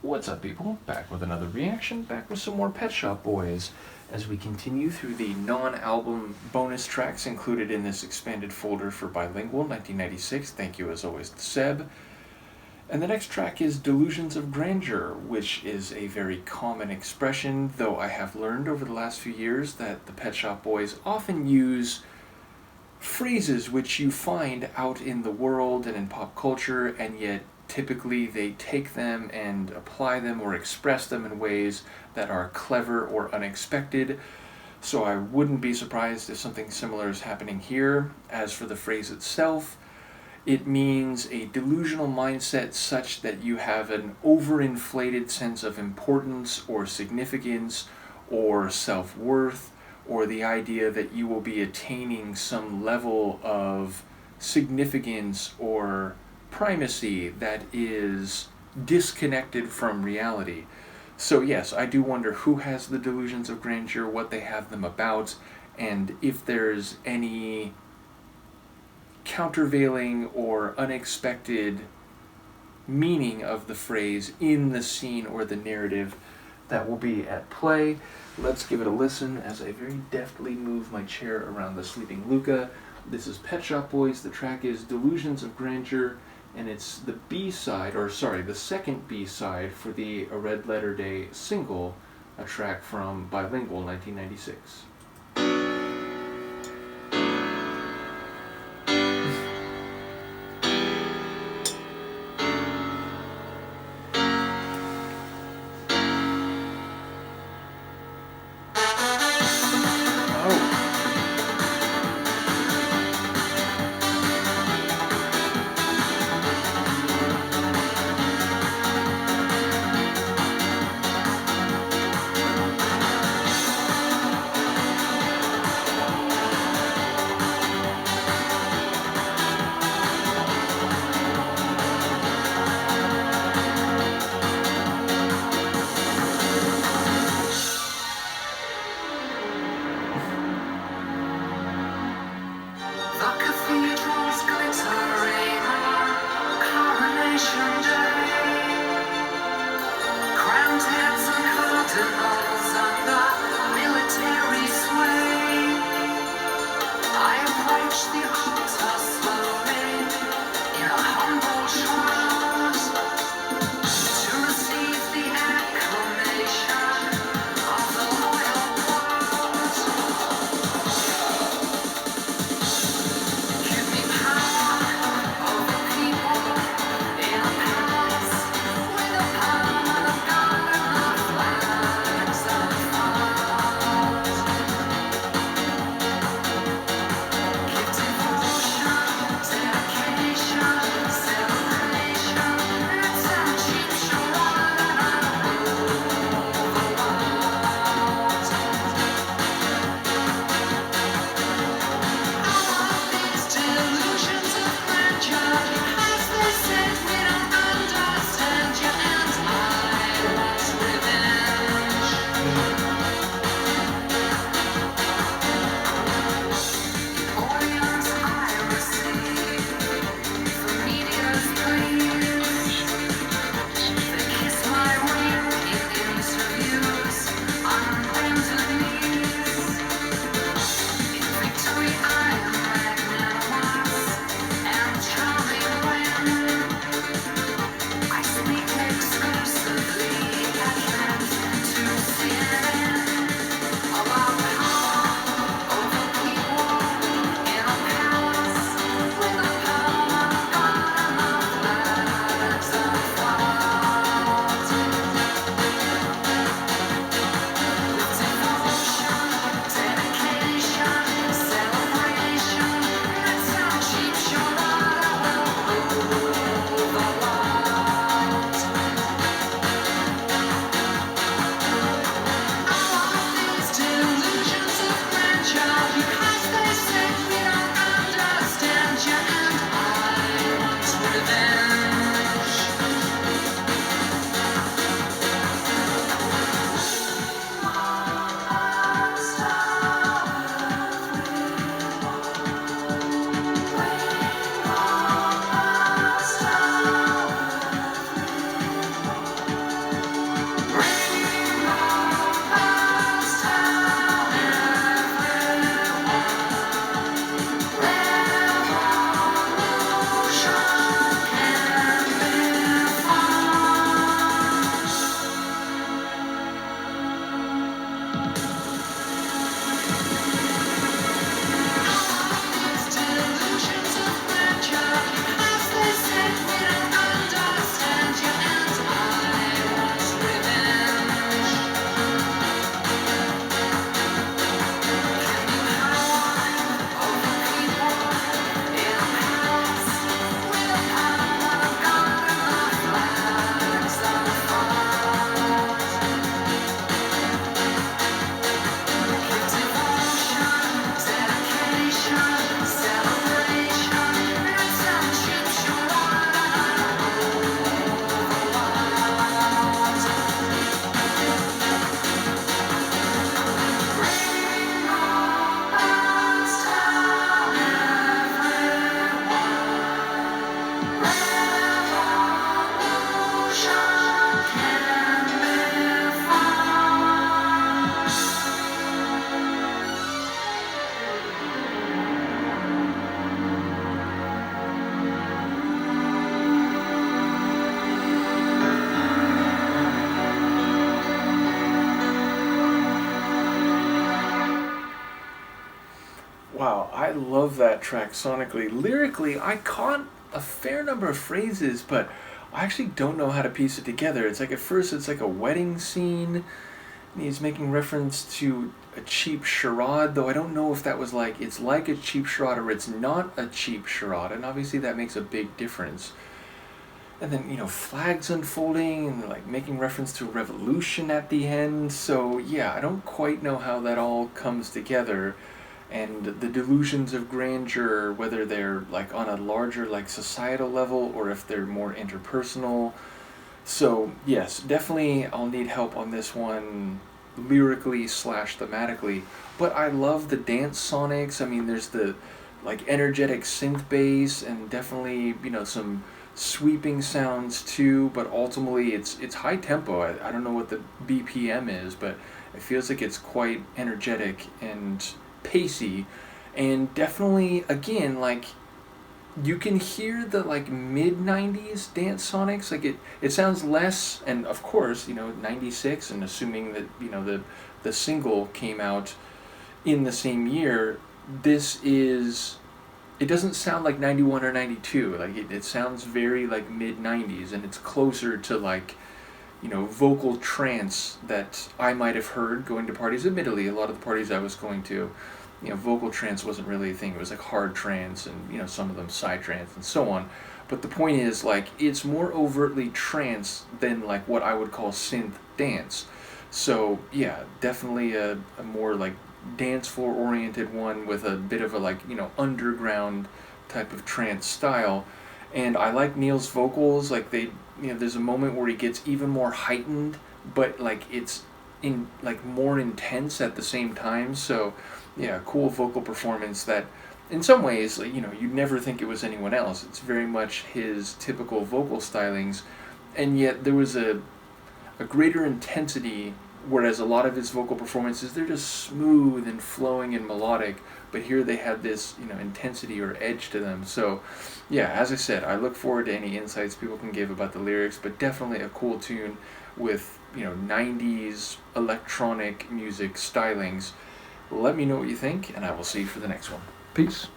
What's up, people? Back with another reaction, back with some more Pet Shop Boys, as we continue through the non-album bonus tracks included in this expanded folder for Bilingual 1996. Thank you, as always, to Seb. And the next track is Delusions of Grandeur, which is a very common expression, though I have learned over the last few years that the Pet Shop Boys often use phrases which you find out in the world and in pop culture, and yet typically they take them and apply them or express them in ways that are clever or unexpected. So I wouldn't be surprised if something similar is happening here. As for the phrase itself, it means a delusional mindset such that you have an overinflated sense of importance or significance or self-worth, or the idea that you will be attaining some level of significance or primacy that is disconnected from reality. So yes, I do wonder who has the delusions of grandeur, what they have them about, and if there's any countervailing or unexpected meaning of the phrase in the scene or the narrative that will be at play. Let's give it a listen as I very deftly move my chair around the sleeping Luca. This is Pet Shop Boys. The track is Delusions of Grandeur, and it's the B-side, or sorry, the second B-side for the A Red Letter Day single, a track from Bilingual 1996. Wow, I love that track sonically. Lyrically, I caught a fair number of phrases, but I actually don't know how to piece it together. It's like at first it's like a wedding scene, and he's making reference to a cheap charade, though I don't know if that was like it's like a cheap charade or it's not a cheap charade, and obviously that makes a big difference. And then, flags unfolding and like making reference to a revolution at the end. So yeah, I don't quite know how that all comes together. And the delusions of grandeur, whether they're like on a larger like societal level or if they're more interpersonal. So yes, definitely I'll need help on this one lyrically slash thematically. But I love the dance sonics. I mean, there's the like energetic synth bass and definitely some sweeping sounds too. But ultimately, it's high tempo. I don't know what the BPM is, but it feels like it's quite energetic and pacey, and definitely again like you can hear the like mid 90s dance sonics. Like it sounds less, and of course 96, and assuming that the single came out in the same year, it doesn't sound like 91 or 92. Like it sounds very like mid 90s, and it's closer to like vocal trance that I might have heard going to parties. Admittedly, a lot of the parties I was going to, vocal trance wasn't really a thing. It was like hard trance and, some of them side trance and so on. But the point is, like, it's more overtly trance than, like, what I would call synth dance. So, yeah, definitely a more, like, dance floor oriented one with a bit of a, like, underground type of trance style. And I like Neil's vocals. Like, there's a moment where he gets even more heightened, but, like, it's in like more intense at the same time. So yeah, cool vocal performance that in some ways you'd never think it was anyone else. It's very much his typical vocal stylings, and yet there was a greater intensity, whereas a lot of his vocal performances, they're just smooth and flowing and melodic, but here they have this intensity or edge to them. So yeah, as I said, I look forward to any insights people can give about the lyrics, but definitely a cool tune with 90s electronic music stylings. Let me know what you think, and I will see you for the next one. Peace.